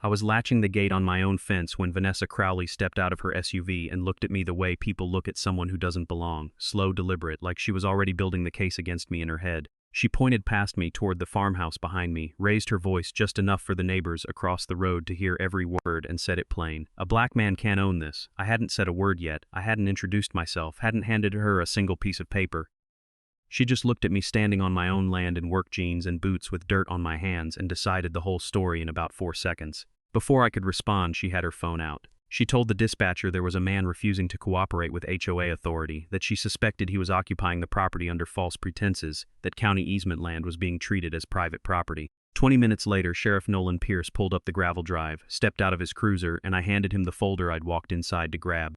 I was latching the gate on my own fence when Vanessa Crowley stepped out of her SUV and looked at me the way people look at someone who doesn't belong, slow, deliberate, like she was already building the case against me in her head. She pointed past me toward the farmhouse behind me, raised her voice just enough for the neighbors across the road to hear every word, and said it plain. A black man can't own this. I hadn't said a word yet. I hadn't introduced myself, hadn't handed her a single piece of paper. She just looked at me standing on my own land in work jeans and boots with dirt on my hands and decided the whole story in about 4 seconds. Before I could respond, she had her phone out. She told the dispatcher there was a man refusing to cooperate with HOA authority, that she suspected he was occupying the property under false pretenses, that county easement land was being treated as private property. 20 minutes later, Sheriff Nolan Pierce pulled up the gravel drive, stepped out of his cruiser, and I handed him the folder I'd walked inside to grab.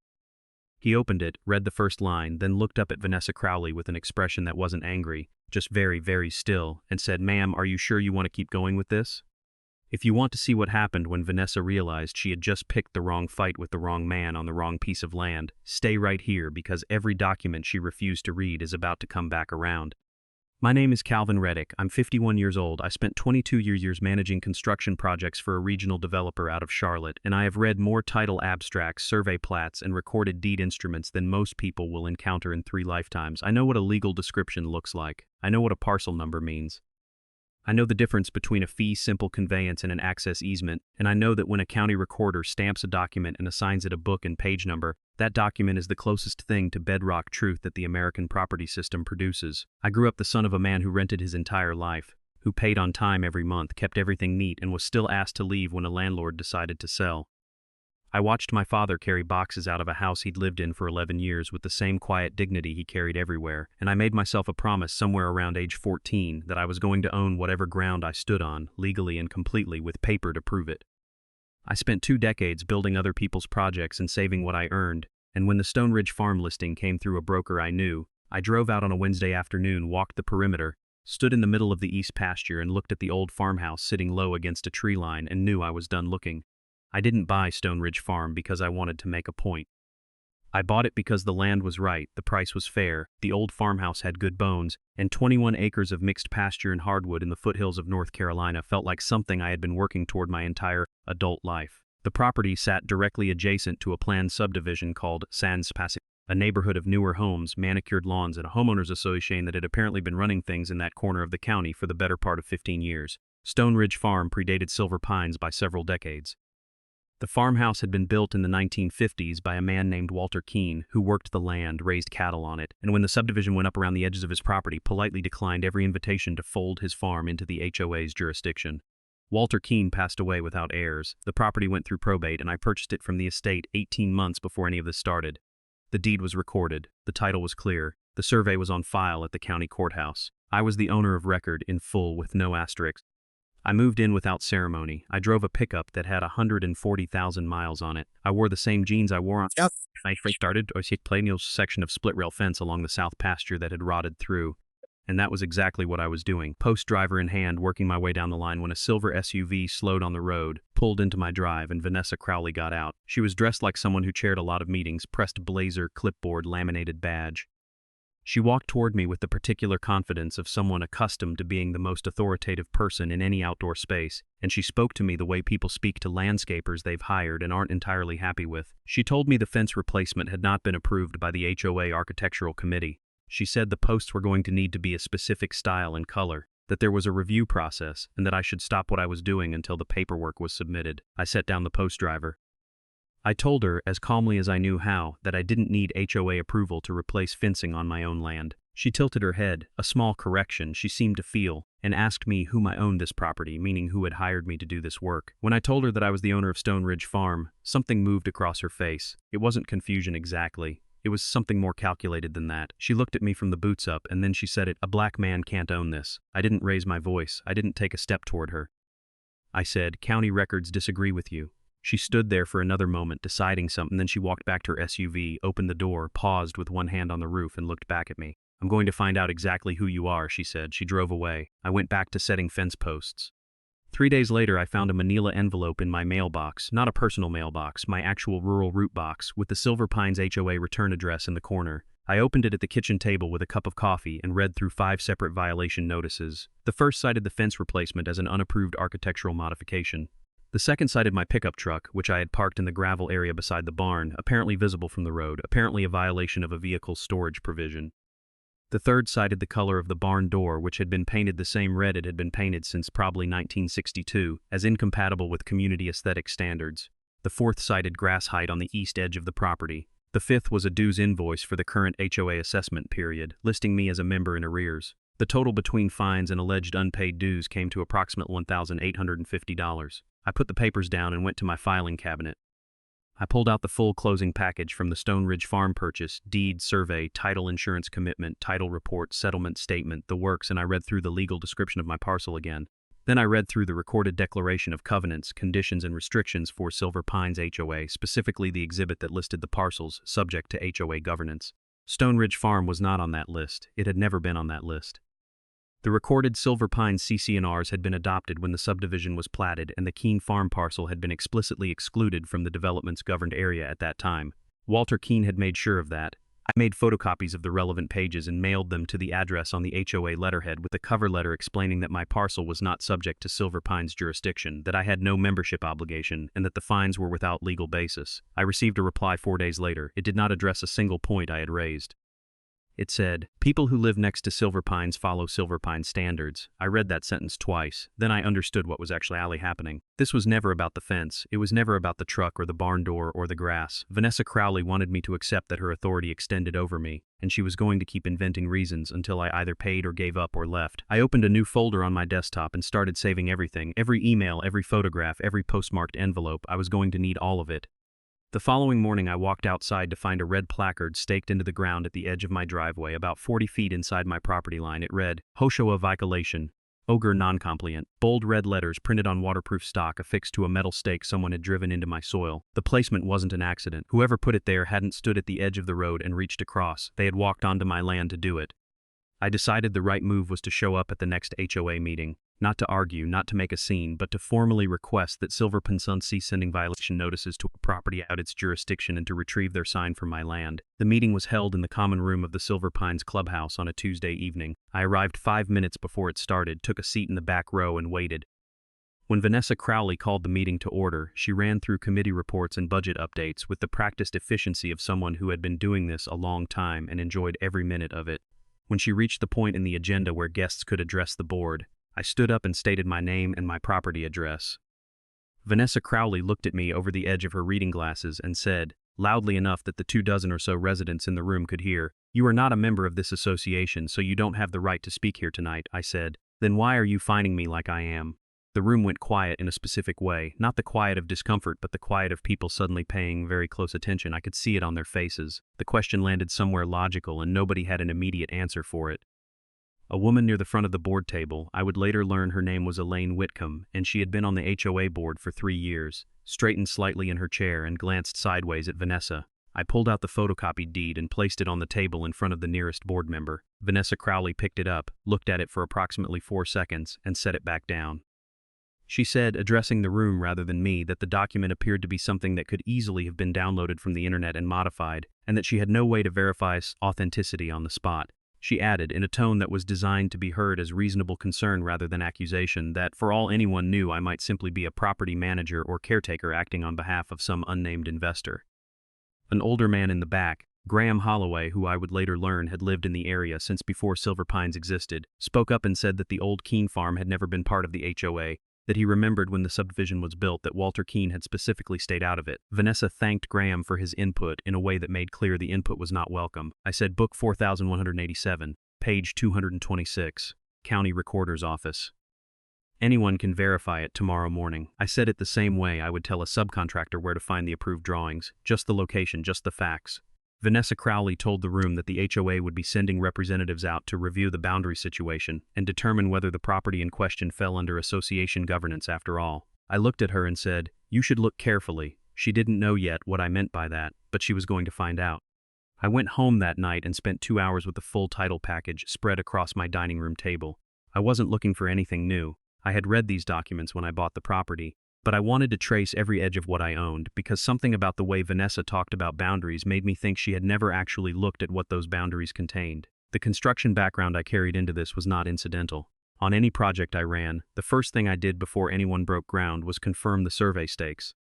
He opened it, read the first line, then looked up at Vanessa Crowley with an expression that wasn't angry, just very, very still, and said, "Ma'am, are you sure you want to keep going with this? If you want to see what happened when Vanessa realized she had just picked the wrong fight with the wrong man on the wrong piece of land, stay right here because every document she refused to read is about to come back around." My name is Calvin Reddick. I'm 51 years old. I spent 22 years managing construction projects for a regional developer out of Charlotte, and I have read more title abstracts, survey plats, and recorded deed instruments than most people will encounter in 3 lifetimes. I know what a legal description looks like. I know what a parcel number means. I know the difference between a fee simple conveyance and an access easement, and I know that when a county recorder stamps a document and assigns it a book and page number, that document is the closest thing to bedrock truth that the American property system produces. I grew up the son of a man who rented his entire life, who paid on time every month, kept everything neat, and was still asked to leave when a landlord decided to sell. I watched my father carry boxes out of a house he'd lived in for 11 years with the same quiet dignity he carried everywhere, and I made myself a promise somewhere around age 14 that I was going to own whatever ground I stood on, legally and completely, with paper to prove it. I spent 2 decades building other people's projects and saving what I earned, and when the Stone Ridge farm listing came through a broker I knew, I drove out on a Wednesday afternoon, walked the perimeter, stood in the middle of the east pasture and looked at the old farmhouse sitting low against a tree line and knew I was done looking. I didn't buy Stone Ridge Farm because I wanted to make a point. I bought it because the land was right, the price was fair, the old farmhouse had good bones, and 21 acres of mixed pasture and hardwood in the foothills of North Carolina felt like something I had been working toward my entire adult life. The property sat directly adjacent to a planned subdivision called Sans Passage, a neighborhood of newer homes, manicured lawns, and a homeowners association that had apparently been running things in that corner of the county for the better part of 15 years. Stone Ridge Farm predated Silver Pines by several decades. The farmhouse had been built in the 1950s by a man named Walter Keene, who worked the land, raised cattle on it, and when the subdivision went up around the edges of his property, politely declined every invitation to fold his farm into the HOA's jurisdiction. Walter Keene passed away without heirs. The property went through probate, and I purchased it from the estate 18 months before any of this started. The deed was recorded, the title was clear, the survey was on file at the county courthouse. I was the owner of record in full with no asterisks. I moved in without ceremony. I drove a pickup that had 140,000 miles on it. I wore the same jeans I wore on I started a perennial section of split rail fence along the south pasture that had rotted through. And that was exactly what I was doing, post driver in hand, working my way down the line when a silver SUV slowed on the road, pulled into my drive, and Vanessa Crowley got out. She was dressed like someone who chaired a lot of meetings, pressed blazer, clipboard, laminated badge. She walked toward me with the particular confidence of someone accustomed to being the most authoritative person in any outdoor space, and she spoke to me the way people speak to landscapers they've hired and aren't entirely happy with. She told me the fence replacement had not been approved by the HOA Architectural Committee. She said the posts were going to need to be a specific style and color, that there was a review process, and that I should stop what I was doing until the paperwork was submitted. I set down the post driver. I told her, as calmly as I knew how, that I didn't need HOA approval to replace fencing on my own land. She tilted her head, a small correction she seemed to feel, and asked me whom I owned this property, meaning who had hired me to do this work. When I told her that I was the owner of Stone Ridge Farm, something moved across her face. It wasn't confusion exactly. It was something more calculated than that. She looked at me from the boots up, and then she said it, "A black man can't own this." I didn't raise my voice. I didn't take a step toward her. I said, "County records disagree with you." She stood there for another moment, deciding something, then she walked back to her SUV, opened the door, paused with one hand on the roof, and looked back at me. "I'm going to find out exactly who you are," she said. She drove away. I went back to setting fence posts. 3 days later, I found a manila envelope in my mailbox, not a personal mailbox, my actual rural route box, with the Silver Pines HOA return address in the corner. I opened it at the kitchen table with a cup of coffee and read through 5 separate violation notices. The first cited the fence replacement as an unapproved architectural modification. The The second cited my pickup truck, which I had parked in the gravel area beside the barn, apparently visible from the road, apparently a violation of a vehicle's storage provision. The third cited the color of the barn door, which had been painted the same red it had been painted since probably 1962, as incompatible with community aesthetic standards. The fourth cited grass height on the east edge of the property. The fifth was a dues invoice for the current HOA assessment period, listing me as a member in arrears. The total between fines and alleged unpaid dues came to approximately $1,850. I put the papers down and went to my filing cabinet. I pulled out the full closing package from the Stone Ridge farm purchase, deed, survey, title insurance commitment, title report, settlement statement, the works, and I read through the legal description of my parcel again. Then I read through the recorded declaration of covenants, conditions, and restrictions for Silver Pines HOA, specifically the exhibit that listed the parcels subject to HOA governance. Stone Ridge Farm was not on that list. It had never been on that list. The recorded Silver Pines CC&Rs had been adopted when the subdivision was platted, and the Keene farm parcel had been explicitly excluded from the development's governed area at that time. Walter Keene had made sure of that. I made photocopies of the relevant pages and mailed them to the address on the HOA letterhead with a cover letter explaining that my parcel was not subject to Silver Pines jurisdiction, that I had no membership obligation, and that the fines were without legal basis. I received a reply 4 days later. It did not address a single point I had raised. It said, "People who live next to Silver Pines follow Silver Pines standards." I read that sentence twice, then I understood what was actually happening. This was never about the fence, it was never about the truck or the barn door or the grass. Vanessa Crowley wanted me to accept that her authority extended over me, and she was going to keep inventing reasons until I either paid or gave up or left. I opened a new folder on my desktop and started saving everything, every email, every photograph, every postmarked envelope. I was going to need all of it. The following morning I walked outside to find a red placard staked into the ground at the edge of my driveway about 40 feet inside my property line. It read, HOA violation, ogre non-compliant. Bold red letters printed on waterproof stock affixed to a metal stake someone had driven into my soil. The placement wasn't an accident. Whoever put it there hadn't stood at the edge of the road and reached across. They had walked onto my land to do it. I decided the right move was to show up at the next HOA meeting. Not to argue, not to make a scene, but to formally request that Silver Pines cease sending violation notices to a property out its jurisdiction and to retrieve their sign from my land. The meeting was held in the common room of the Silver Pines clubhouse on a Tuesday evening. I arrived 5 minutes before it started, took a seat in the back row, and waited. When Vanessa Crowley called the meeting to order, she ran through committee reports and budget updates with the practiced efficiency of someone who had been doing this a long time and enjoyed every minute of it. When she reached the point in the agenda where guests could address the board, I stood up and stated my name and my property address. Vanessa Crowley looked at me over the edge of her reading glasses and said, loudly enough that the 24 or so residents in the room could hear, "You are not a member of this association, so you don't have the right to speak here tonight." I said, "Then why are you fining me like I am?" The room went quiet in a specific way, not the quiet of discomfort, but the quiet of people suddenly paying very close attention. I could see it on their faces. The question landed somewhere logical, and nobody had an immediate answer for it. A woman near the front of the board table, I would later learn her name was Elaine Whitcomb, and she had been on the HOA board for 3 years, straightened slightly in her chair and glanced sideways at Vanessa. I pulled out the photocopied deed and placed it on the table in front of the nearest board member. Vanessa Crowley picked it up, looked at it for approximately 4 seconds, and set it back down. She said, addressing the room rather than me, that the document appeared to be something that could easily have been downloaded from the internet and modified, and that she had no way to verify authenticity on the spot. She added, in a tone that was designed to be heard as reasonable concern rather than accusation, that for all anyone knew I might simply be a property manager or caretaker acting on behalf of some unnamed investor. An older man in the back, Graham Holloway, who I would later learn had lived in the area since before Silver Pines existed, spoke up and said that the old Keene farm had never been part of the HOA, that he remembered when the subdivision was built that Walter Keene had specifically stayed out of it. Vanessa thanked Graham for his input in a way that made clear the input was not welcome. I said, Book 4187, page 226, County Recorder's Office. Anyone can verify it tomorrow morning. I said it the same way I would tell a subcontractor where to find the approved drawings, just the location, just the facts. Vanessa Crowley told the room that the HOA would be sending representatives out to review the boundary situation and determine whether the property in question fell under association governance after all. I looked at her and said, "You should look carefully." She didn't know yet what I meant by that, but she was going to find out. I went home that night and spent 2 hours with the full title package spread across my dining room table. I wasn't looking for anything new. I had read these documents when I bought the property, but I wanted to trace every edge of what I owned because something about the way Vanessa talked about boundaries made me think she had never actually looked at what those boundaries contained. The construction background I carried into this was not incidental. On any project I ran, the first thing I did before anyone broke ground was confirm the survey stakes.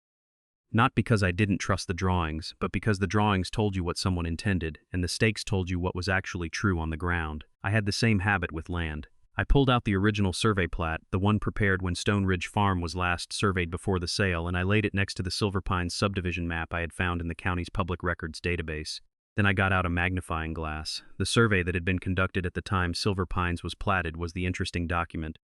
Not because I didn't trust the drawings, but because the drawings told you what someone intended, and the stakes told you what was actually true on the ground. I had the same habit with land. I pulled out the original survey plat, the one prepared when Stone Ridge Farm was last surveyed before the sale, and I laid it next to the Silver Pines subdivision map I had found in the county's public records database. Then I got out a magnifying glass. The survey that had been conducted at the time Silver Pines was platted was the interesting document.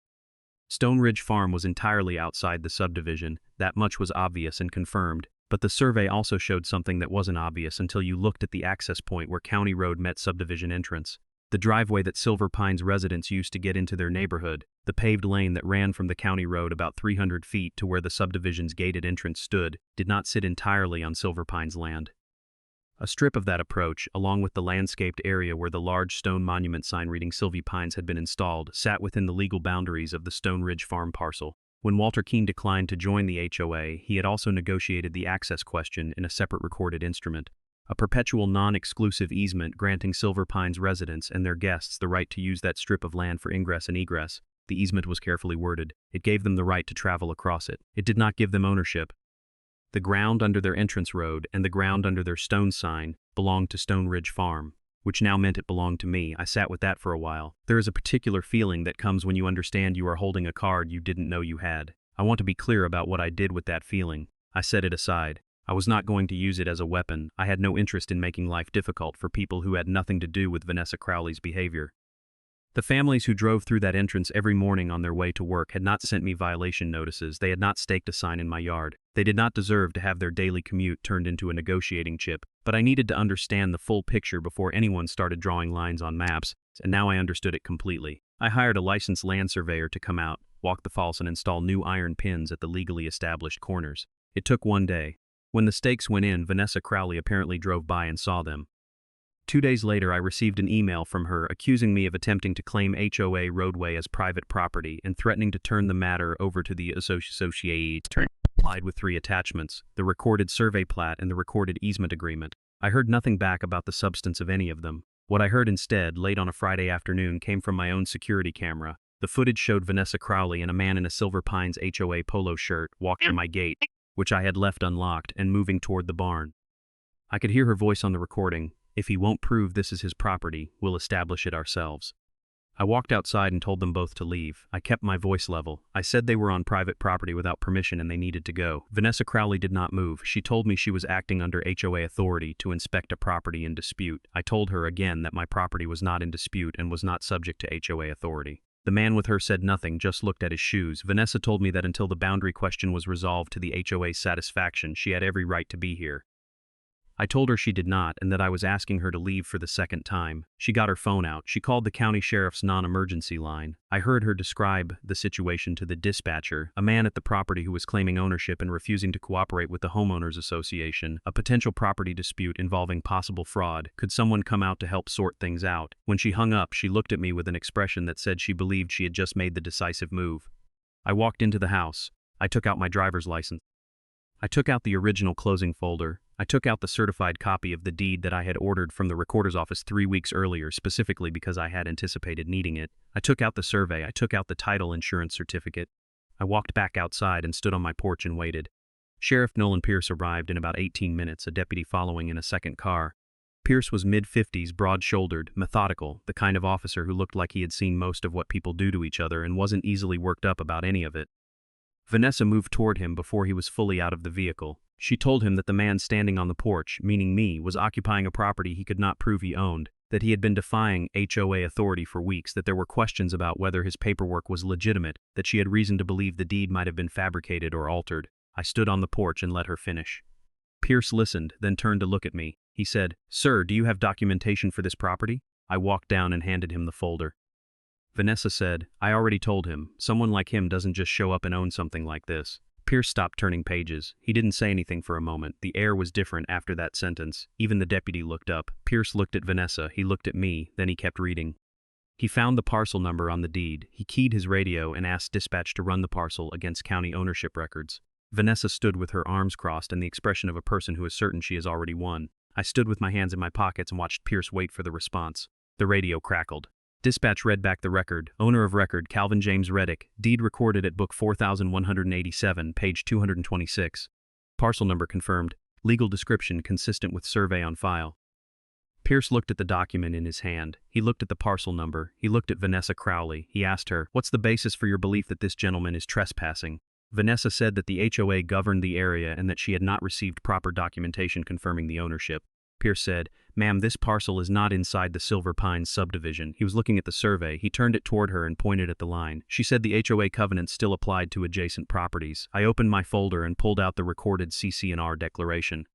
Stone Ridge Farm was entirely outside the subdivision, that much was obvious and confirmed, but the survey also showed something that wasn't obvious until you looked at the access point where County Road met subdivision entrance. The driveway that Silver Pines residents used to get into their neighborhood, the paved lane that ran from the county road about 300 feet to where the subdivision's gated entrance stood, did not sit entirely on Silver Pines land. A strip of that approach, along with the landscaped area where the large stone monument sign reading Silver Pines had been installed, sat within the legal boundaries of the Stone Ridge Farm parcel. When Walter Keene declined to join the HOA, he had also negotiated the access question in a separate recorded instrument. A perpetual non-exclusive easement granting Silver Pines residents and their guests the right to use that strip of land for ingress and egress. The easement was carefully worded. It gave them the right to travel across it. It did not give them ownership. The ground under their entrance road and the ground under their stone sign belonged to Stone Ridge Farm, which now meant it belonged to me. I sat with that for a while. There is a particular feeling that comes when you understand you are holding a card you didn't know you had. I want to be clear about what I did with that feeling. I set it aside. I was not going to use it as a weapon. I had no interest in making life difficult for people who had nothing to do with Vanessa Crowley's behavior. The families who drove through that entrance every morning on their way to work had not sent me violation notices. They had not staked a sign in my yard. They did not deserve to have their daily commute turned into a negotiating chip, but I needed to understand the full picture before anyone started drawing lines on maps, and now I understood it completely. I hired a licensed land surveyor to come out, walk the false, and install new iron pins at the legally established corners. It took one day. When the stakes went in, Vanessa Crowley apparently drove by and saw them. 2 days later, I received an email from her accusing me of attempting to claim HOA roadway as private property and threatening to turn the matter over to the associate, applied with 3 attachments, the recorded survey plat and the recorded easement agreement. I heard nothing back about the substance of any of them. What I heard instead, late on a Friday afternoon, came from my own security camera. The footage showed Vanessa Crowley and a man in a Silver Pines HOA polo shirt walking to my gate, which I had left unlocked, and moving toward the barn. I could hear her voice on the recording. "If he won't prove this is his property, we'll establish it ourselves." I walked outside and told them both to leave. I kept my voice level. I said they were on private property without permission and they needed to go. Vanessa Crowley did not move. She told me she was acting under HOA authority to inspect a property in dispute. I told her again that my property was not in dispute and was not subject to HOA authority. The man with her said nothing, just looked at his shoes. Vanessa told me that until the boundary question was resolved to the HOA's satisfaction, she had every right to be here. I told her she did not and that I was asking her to leave for the second time. She got her phone out. She called the county sheriff's non-emergency line. I heard her describe the situation to the dispatcher, a man at the property who was claiming ownership and refusing to cooperate with the homeowners association, a potential property dispute involving possible fraud. Could someone come out to help sort things out? When she hung up, she looked at me with an expression that said she believed she had just made the decisive move. I walked into the house. I took out my driver's license. I took out the original closing folder. I took out the certified copy of the deed that I had ordered from the recorder's office 3 weeks earlier, specifically because I had anticipated needing it. I took out the survey. I took out the title insurance certificate. I walked back outside and stood on my porch and waited. Sheriff Nolan Pierce arrived in about 18 minutes, a deputy following in a second car. Pierce was mid-50s, broad-shouldered, methodical, the kind of officer who looked like he had seen most of what people do to each other and wasn't easily worked up about any of it. Vanessa moved toward him before he was fully out of the vehicle. She told him that the man standing on the porch, meaning me, was occupying a property he could not prove he owned, that he had been defying HOA authority for weeks, that there were questions about whether his paperwork was legitimate, that she had reason to believe the deed might have been fabricated or altered. I stood on the porch and let her finish. Pierce listened, then turned to look at me. He said, "Sir, do you have documentation for this property?" I walked down and handed him the folder. Vanessa said, "I already told him. Someone like him doesn't just show up and own something like this." Pierce stopped turning pages. He didn't say anything for a moment. The air was different after that sentence. Even the deputy looked up. Pierce looked at Vanessa. He looked at me. Then he kept reading. He found the parcel number on the deed. He keyed his radio and asked dispatch to run the parcel against county ownership records. Vanessa stood with her arms crossed and the expression of a person who is certain she has already won. I stood with my hands in my pockets and watched Pierce wait for the response. The radio crackled. Dispatch read back the record. Owner of record, Calvin James Reddick. Deed recorded at book 4187, page 226. Parcel number confirmed. Legal description consistent with survey on file. Pierce looked at the document in his hand. He looked at the parcel number. He looked at Vanessa Crowley. He asked her, "What's the basis for your belief that this gentleman is trespassing?" Vanessa said that the HOA governed the area and that she had not received proper documentation confirming the ownership. Pierce said, "Ma'am, this parcel is not inside the Silver Pines subdivision." He was looking at the survey. He turned it toward her and pointed at the line. She said the HOA covenant still applied to adjacent properties. I opened my folder and pulled out the recorded CC&R declaration.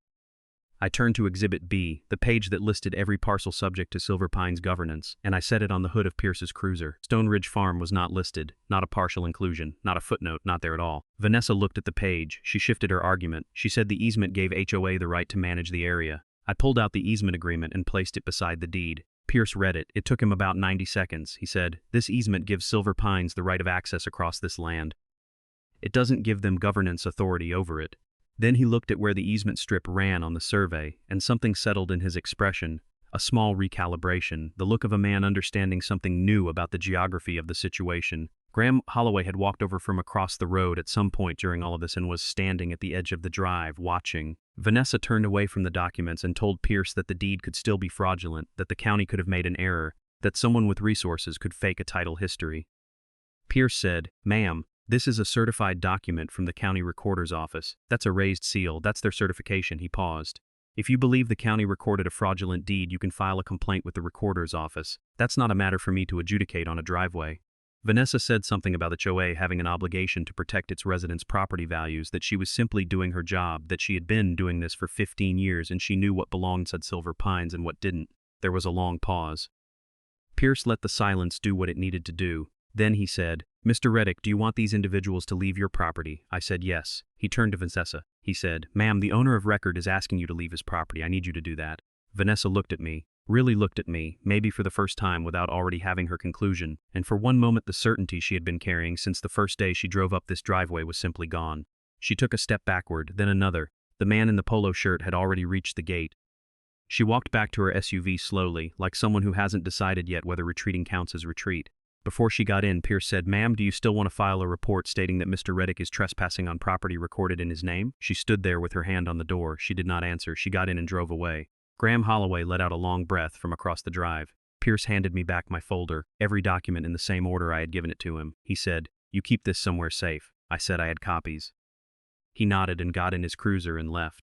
I turned to Exhibit B, the page that listed every parcel subject to Silver Pines governance, and I set it on the hood of Pierce's cruiser. Stone Ridge Farm was not listed, not a partial inclusion, not a footnote, not there at all. Vanessa looked at the page. She shifted her argument. She said the easement gave HOA the right to manage the area. I pulled out the easement agreement and placed it beside the deed. Pierce read it. It took him about 90 seconds. He said, "This easement gives Silver Pines the right of access across this land. It doesn't give them governance authority over it." Then he looked at where the easement strip ran on the survey, and something settled in his expression, a small recalibration, the look of a man understanding something new about the geography of the situation. Graham Holloway had walked over from across the road at some point during all of this and was standing at the edge of the drive, watching. Vanessa turned away from the documents and told Pierce that the deed could still be fraudulent, that the county could have made an error, that someone with resources could fake a title history. Pierce said, "Ma'am, this is a certified document from the county recorder's office. That's a raised seal. That's their certification." He paused. "If you believe the county recorded a fraudulent deed, you can file a complaint with the recorder's office. That's not a matter for me to adjudicate on a driveway." Vanessa said something about the HOA having an obligation to protect its residents' property values, that she was simply doing her job, that she had been doing this for 15 years and she knew what belonged to Silver Pines and what didn't. There was a long pause. Pierce let the silence do what it needed to do. Then he said, "Mr. Reddick, do you want these individuals to leave your property?" I said yes. He turned to Vanessa. He said, "Ma'am, the owner of record is asking you to leave his property. I need you to do that." Vanessa looked at me, really looked at me, maybe for the first time without already having her conclusion, and for one moment the certainty she had been carrying since the first day she drove up this driveway was simply gone. She took a step backward, then another. The man in the polo shirt had already reached the gate. She walked back to her SUV slowly, like someone who hasn't decided yet whether retreating counts as retreat. Before she got in, Pierce said, "Ma'am, do you still want to file a report stating that Mr. Reddick is trespassing on property recorded in his name?" She stood there with her hand on the door. She did not answer. She got in and drove away. Graham Holloway let out a long breath from across the drive. Pierce handed me back my folder, every document in the same order I had given it to him. He said, "You keep this somewhere safe." I said I had copies. He nodded and got in his cruiser and left.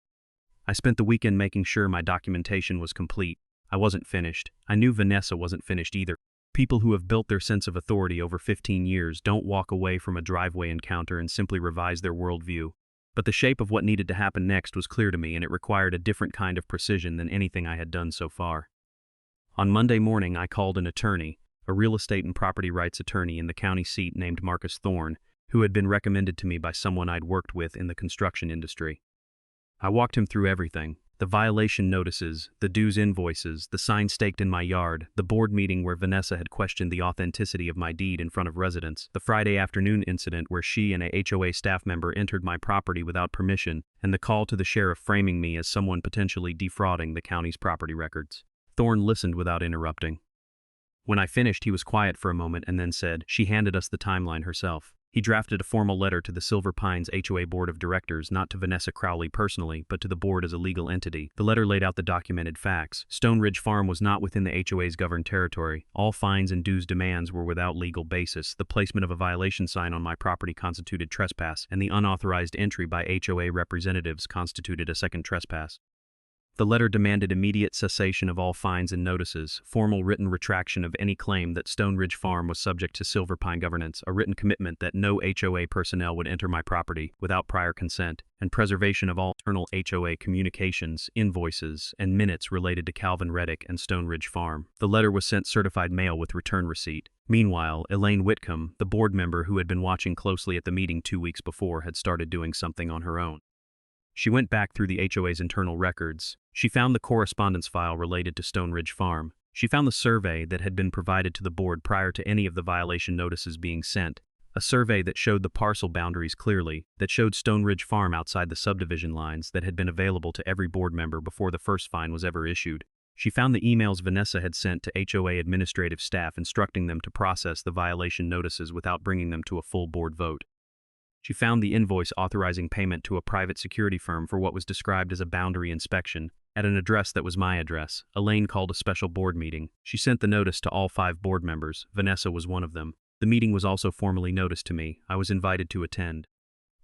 I spent the weekend making sure my documentation was complete. I wasn't finished. I knew Vanessa wasn't finished either. People who have built their sense of authority over 15 years don't walk away from a driveway encounter and simply revise their worldview. But the shape of what needed to happen next was clear to me, and it required a different kind of precision than anything I had done so far. On Monday morning, I called an attorney, a real estate and property rights attorney in the county seat named Marcus Thorne, who had been recommended to me by someone I'd worked with in the construction industry. I walked him through everything. The violation notices, the dues invoices, the sign staked in my yard, the board meeting where Vanessa had questioned the authenticity of my deed in front of residents, the Friday afternoon incident where she and a HOA staff member entered my property without permission, and the call to the sheriff framing me as someone potentially defrauding the county's property records. Thorne listened without interrupting. When I finished, he was quiet for a moment and then said, "She handed us the timeline herself." He drafted a formal letter to the Silver Pines HOA Board of Directors, not to Vanessa Crowley personally, but to the board as a legal entity. The letter laid out the documented facts. Stone Ridge Farm was not within the HOA's governed territory. All fines and dues demands were without legal basis. The placement of a violation sign on my property constituted trespass, and the unauthorized entry by HOA representatives constituted a second trespass. The letter demanded immediate cessation of all fines and notices, formal written retraction of any claim that Stone Ridge Farm was subject to Silver Pine governance, a written commitment that no HOA personnel would enter my property without prior consent, and preservation of all internal HOA communications, invoices, and minutes related to Calvin Reddick and Stone Ridge Farm. The letter was sent certified mail with return receipt. Meanwhile, Elaine Whitcomb, the board member who had been watching closely at the meeting 2 weeks before, had started doing something on her own. She went back through the HOA's internal records. She found the correspondence file related to Stone Ridge Farm. She found the survey that had been provided to the board prior to any of the violation notices being sent. A survey that showed the parcel boundaries clearly, that showed Stone Ridge Farm outside the subdivision lines, that had been available to every board member before the first fine was ever issued. She found the emails Vanessa had sent to HOA administrative staff instructing them to process the violation notices without bringing them to a full board vote. She found the invoice authorizing payment to a private security firm for what was described as a boundary inspection at an address that was my address. Elaine called a special board meeting. She sent the notice to all 5 board members. Vanessa was one of them. The meeting was also formally noticed to me. I was invited to attend.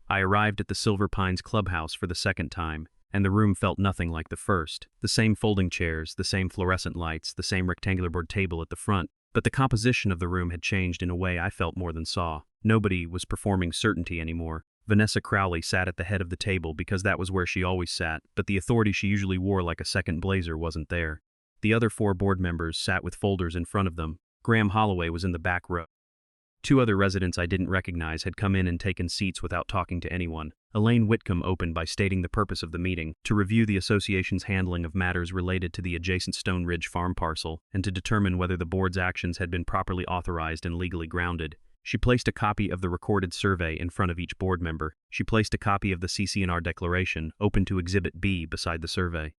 I arrived at the Silver Pines clubhouse for the second time, and the room felt nothing like the first. The same folding chairs, the same fluorescent lights, the same rectangular board table at the front, but the composition of the room had changed in a way I felt more than saw. Nobody was performing certainty anymore. Vanessa Crowley sat at the head of the table because that was where she always sat, but the authority she usually wore like a second blazer wasn't there. The other 4 board members sat with folders in front of them. Graham Holloway was in the back row. 2 other residents I didn't recognize had come in and taken seats without talking to anyone. Elaine Whitcomb opened by stating the purpose of the meeting, to review the association's handling of matters related to the adjacent Stone Ridge farm parcel, and to determine whether the board's actions had been properly authorized and legally grounded. She placed a copy of the recorded survey in front of each board member. She placed a copy of the CC&R declaration, open to Exhibit B, beside the survey.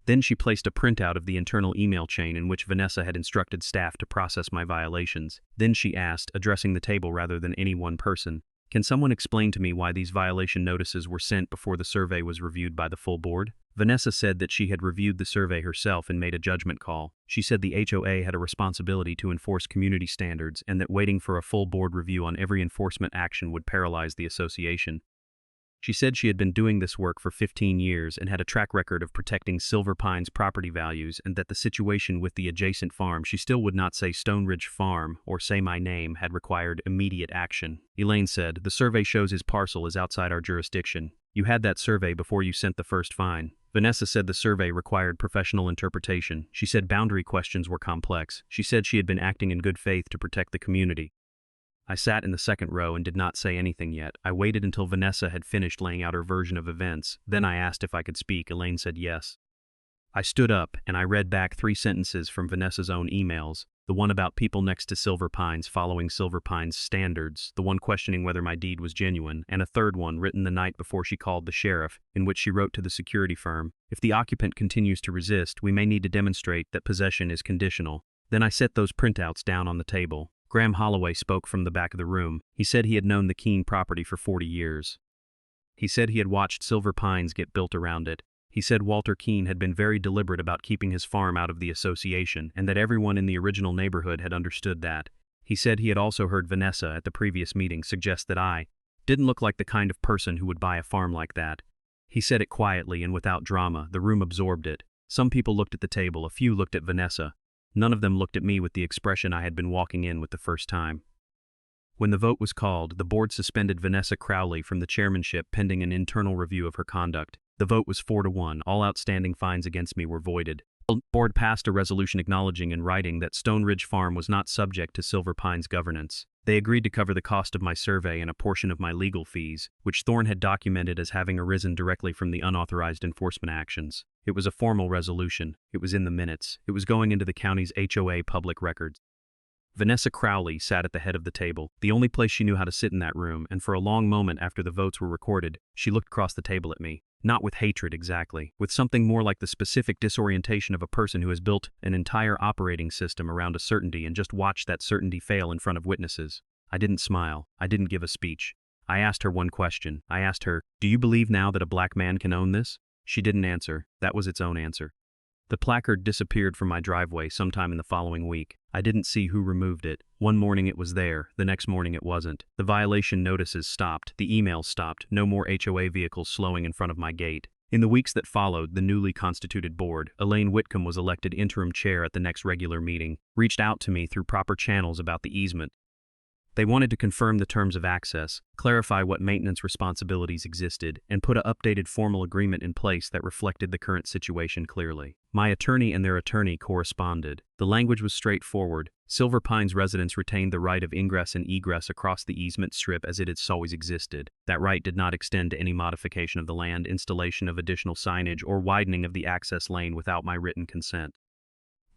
Then she placed a printout of the internal email chain in which Vanessa had instructed staff to process my violations. Then she asked, addressing the table rather than any one person, "Can someone explain to me why these violation notices were sent before the survey was reviewed by the full board?" Vanessa said that she had reviewed the survey herself and made a judgment call. She said the HOA had a responsibility to enforce community standards and that waiting for a full board review on every enforcement action would paralyze the association. She said she had been doing this work for 15 years and had a track record of protecting Silver Pines property values, and that the situation with the adjacent farm, she still would not say Stone Ridge Farm or say my name, had required immediate action. Elaine said, "The survey shows his parcel is outside our jurisdiction. You had that survey before you sent the first fine." Vanessa said the survey required professional interpretation. She said boundary questions were complex. She said she had been acting in good faith to protect the community. I sat in the second row and did not say anything yet. I waited until Vanessa had finished laying out her version of events. Then I asked if I could speak. Elaine said yes. I stood up and I read back 3 sentences from Vanessa's own emails. The one about people next to Silver Pines following Silver Pines standards, the one questioning whether my deed was genuine, and a third one written the night before she called the sheriff, in which she wrote to the security firm, "If the occupant continues to resist, we may need to demonstrate that possession is conditional." Then I set those printouts down on the table. Graham Holloway spoke from the back of the room. He said he had known the Keene property for 40 years. He said he had watched Silver Pines get built around it. He said Walter Keene had been very deliberate about keeping his farm out of the association, and that everyone in the original neighborhood had understood that. He said he had also heard Vanessa at the previous meeting suggest that I didn't look like the kind of person who would buy a farm like that. He said it quietly and without drama. The room absorbed it. Some people looked at the table, a few looked at Vanessa. None of them looked at me with the expression I had been walking in with the first time. When the vote was called, the board suspended Vanessa Crowley from the chairmanship pending an internal review of her conduct. The vote was 4-1. All outstanding fines against me were voided. The board passed a resolution acknowledging in writing that Stone Ridge Farm was not subject to Silver Pines governance. They agreed to cover the cost of my survey and a portion of my legal fees, which Thorne had documented as having arisen directly from the unauthorized enforcement actions. It was a formal resolution. It was in the minutes. It was going into the county's HOA public records. Vanessa Crowley sat at the head of the table, the only place she knew how to sit in that room, and for a long moment after the votes were recorded, she looked across the table at me. Not with hatred exactly, with something more like the specific disorientation of a person who has built an entire operating system around a certainty and just watched that certainty fail in front of witnesses. I didn't smile. I didn't give a speech. I asked her one question. I asked her, "Do you believe now that a black man can own this?" She didn't answer. That was its own answer. The placard disappeared from my driveway sometime in the following week. I didn't see who removed it. One morning it was there, the next morning it wasn't. The violation notices stopped, the emails stopped, no more HOA vehicles slowing in front of my gate. In the weeks that followed, the newly constituted board, Elaine Whitcomb was elected interim chair at the next regular meeting, reached out to me through proper channels about the easement. They wanted to confirm the terms of access, clarify what maintenance responsibilities existed, and put an updated formal agreement in place that reflected the current situation clearly. My attorney and their attorney corresponded. The language was straightforward. Silver Pines residents retained the right of ingress and egress across the easement strip as it had always existed. That right did not extend to any modification of the land, installation of additional signage, or widening of the access lane without my written consent.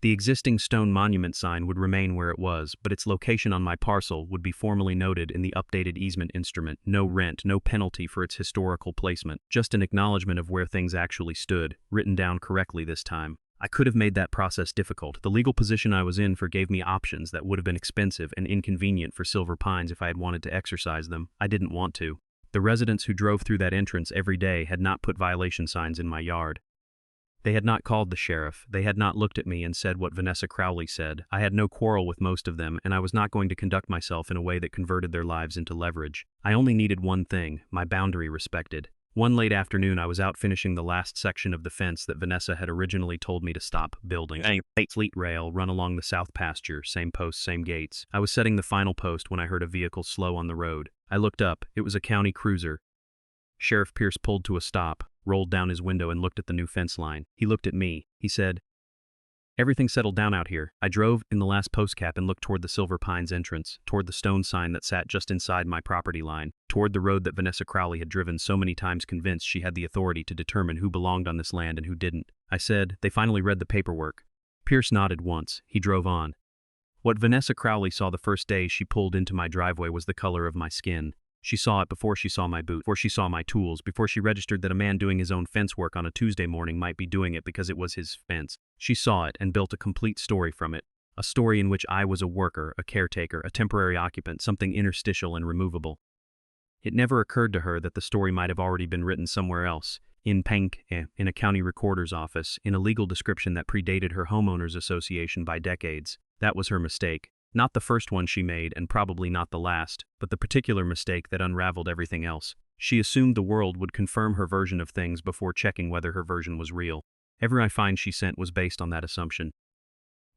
The existing stone monument sign would remain where it was, but its location on my parcel would be formally noted in the updated easement instrument. No rent, no penalty for its historical placement, just an acknowledgement of where things actually stood, written down correctly this time. I could have made that process difficult. The legal position I was in forgave me options that would have been expensive and inconvenient for Silver Pines if I had wanted to exercise them. I didn't want to. The residents who drove through that entrance every day had not put violation signs in my yard. They had not called the sheriff. They had not looked at me and said what Vanessa Crowley said. I had no quarrel with most of them, and I was not going to conduct myself in a way that converted their lives into leverage. I only needed one thing, my boundary respected. One late afternoon, I was out finishing the last section of the fence that Vanessa had originally told me to stop building. A fleet rail run along the south pasture, same posts, same gates. I was setting the final post when I heard a vehicle slow on the road. I looked up. It was a county cruiser. Sheriff Pierce pulled to a stop, rolled down his window and looked at the new fence line. He looked at me. He said, "Everything settled down out here." I drove in the last post cap and looked toward the Silver Pines entrance, toward the stone sign that sat just inside my property line, toward the road that Vanessa Crowley had driven so many times convinced she had the authority to determine who belonged on this land and who didn't. I said, "They finally read the paperwork." Pierce nodded once. He drove on. What Vanessa Crowley saw the first day she pulled into my driveway was the color of my skin. She saw it before she saw my boot, before she saw my tools, before she registered that a man doing his own fence work on a Tuesday morning might be doing it because it was his fence. She saw it and built a complete story from it. A story in which I was a worker, a caretaker, a temporary occupant, something interstitial and removable. It never occurred to her that the story might have already been written somewhere else, in a county recorder's office, in a legal description that predated her homeowners association by decades. That was her mistake. Not the first one she made, and probably not the last, but the particular mistake that unraveled everything else. She assumed the world would confirm her version of things before checking whether her version was real. Every fine she sent was based on that assumption.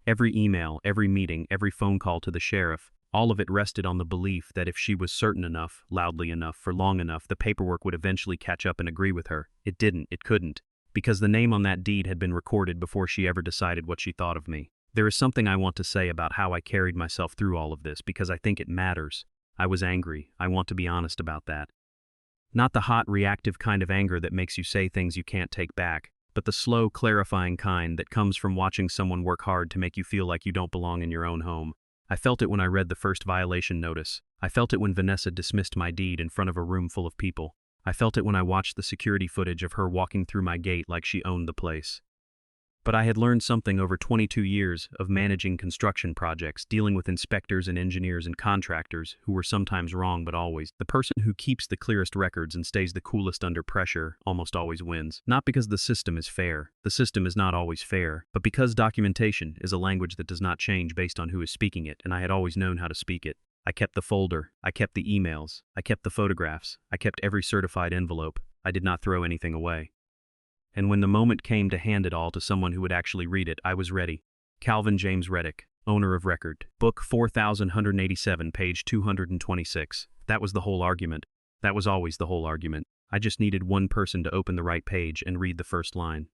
Every email, every meeting, every phone call to the sheriff, all of it rested on the belief that if she was certain enough, loudly enough, for long enough, the paperwork would eventually catch up and agree with her. It didn't, it couldn't, because the name on that deed had been recorded before she ever decided what she thought of me. There is something I want to say about how I carried myself through all of this because I think it matters. I was angry. I want to be honest about that. Not the hot, reactive kind of anger that makes you say things you can't take back, but the slow, clarifying kind that comes from watching someone work hard to make you feel like you don't belong in your own home. I felt it when I read the first violation notice. I felt it when Vanessa dismissed my deed in front of a room full of people. I felt it when I watched the security footage of her walking through my gate like she owned the place. But I had learned something over 22 years of managing construction projects, dealing with inspectors and engineers and contractors who were sometimes wrong but always. The person who keeps the clearest records and stays the coolest under pressure almost always wins. Not because the system is fair. The system is not always fair, but because documentation is a language that does not change based on who is speaking it, and I had always known how to speak it. I kept the folder. I kept the emails. I kept the photographs. I kept every certified envelope. I did not throw anything away. And when the moment came to hand it all to someone who would actually read it, I was ready. Calvin James Reddick, owner of record. Book 4187, page 226. That was the whole argument. That was always the whole argument. I just needed one person to open the right page and read the first line.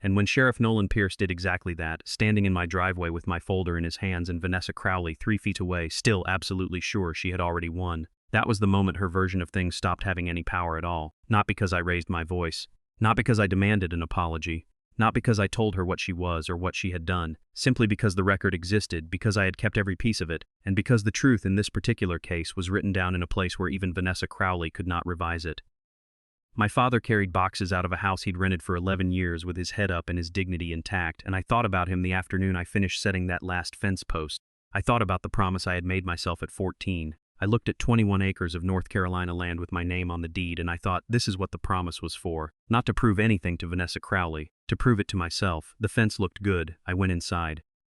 And when Sheriff Nolan Pierce did exactly that, standing in my driveway with my folder in his hands and Vanessa Crowley 3 feet away, still absolutely sure she had already won, that was the moment her version of things stopped having any power at all. Not because I raised my voice. Not because I demanded an apology, not because I told her what she was or what she had done, simply because the record existed, because I had kept every piece of it, and because the truth in this particular case was written down in a place where even Vanessa Crowley could not revise it. My father carried boxes out of a house he'd rented for 11 years with his head up and his dignity intact, and I thought about him the afternoon I finished setting that last fence post. I thought about the promise I had made myself at 14. I looked at 21 acres of North Carolina land with my name on the deed, and I thought, this is what the promise was for. Not to prove anything to Vanessa Crowley, to prove it to myself. The fence looked good. I went inside.